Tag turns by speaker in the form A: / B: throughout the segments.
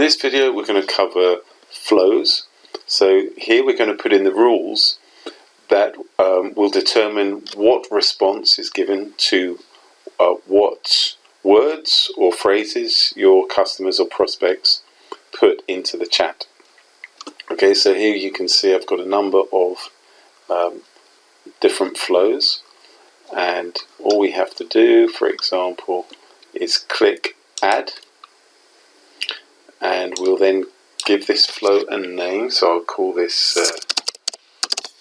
A: this video we're going to cover flows. So here we're going to put in the rules that will determine what response is given to what words or phrases your customers or prospects put into the chat. Okay, so here you can see I've got a number of different flows, and all we have to do, for example, is click add, and we'll then give this flow a name. So I'll call this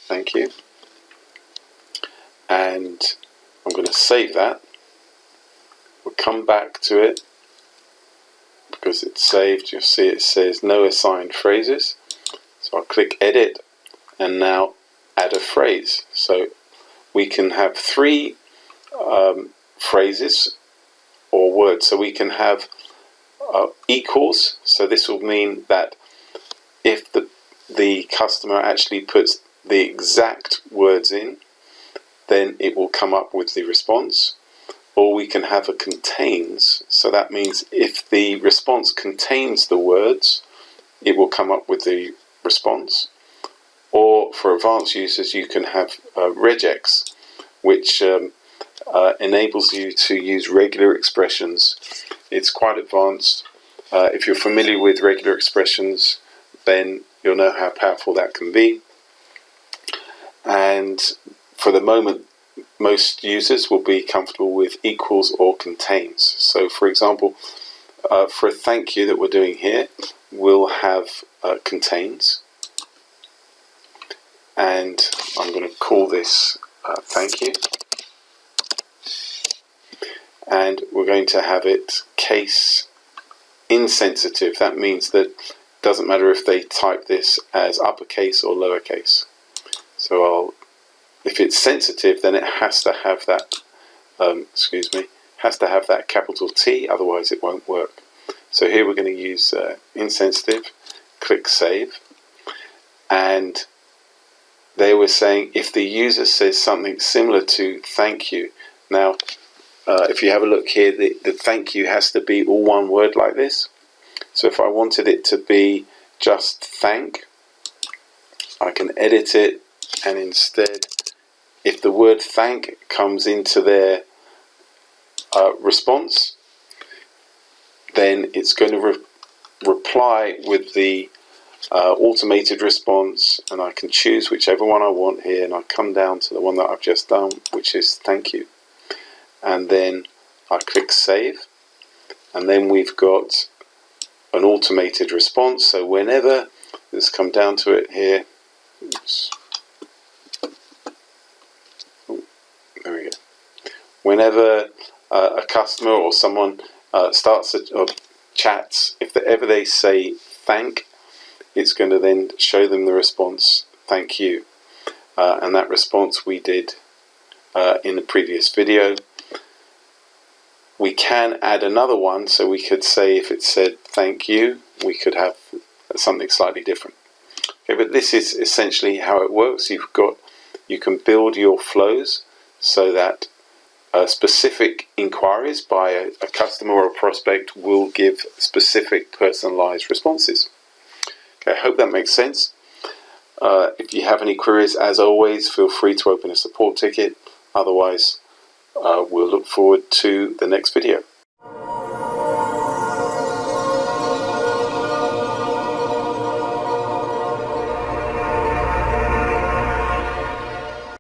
A: thank you, and I'm going to save that. We'll come back to it because it's saved. You'll see it says no assigned phrases. So I'll click edit and now add a phrase. So we can have three phrases or words. So we can have equals. So this will mean that if the customer actually puts the exact words in, then it will come up with the response. Or we can have a contains. So that means if the response contains the words, it will come up with the response. Or for advanced users, you can have regex, which enables you to use regular expressions. It's quite advanced. If you're familiar with regular expressions, then you'll know how powerful that can be. And for the moment, most users will be comfortable with equals or contains. So for example, for a thank you that we're doing here, we'll have contains. And I'm going to call this thank you. And we're going to have it case insensitive. That means that it doesn't matter if they type this as uppercase or lowercase. So if it's sensitive, then it has to have that, has to have that capital T, otherwise it won't work. So here we're going to use insensitive, click save, and they were saying if the user says something similar to thank you. Now, if you have a look here, the thank you has to be all one word like this. So if I wanted it to be just thank, I can edit it, and instead, if the word thank comes into their response, then it's going to reply with the automated response, and I can choose whichever one I want here, and I come down to the one that I've just done, which is thank you, and then I click save, and then we've got an automated response. So whenever, let's come down to it here, oops. There we go. Whenever a customer or someone starts or chats, if ever they say thank, it's going to then show them the response thank you, and that response we did in the previous video. We can add another one, so we could say if it said thank you, we could have something slightly different. Okay, but this is essentially how it works. You can build your flows so that specific inquiries by a customer or a prospect will give specific personalized responses. Okay, I hope that makes sense. If you have any queries, as always, feel free to open a support ticket. Otherwise, we'll look forward to the next video.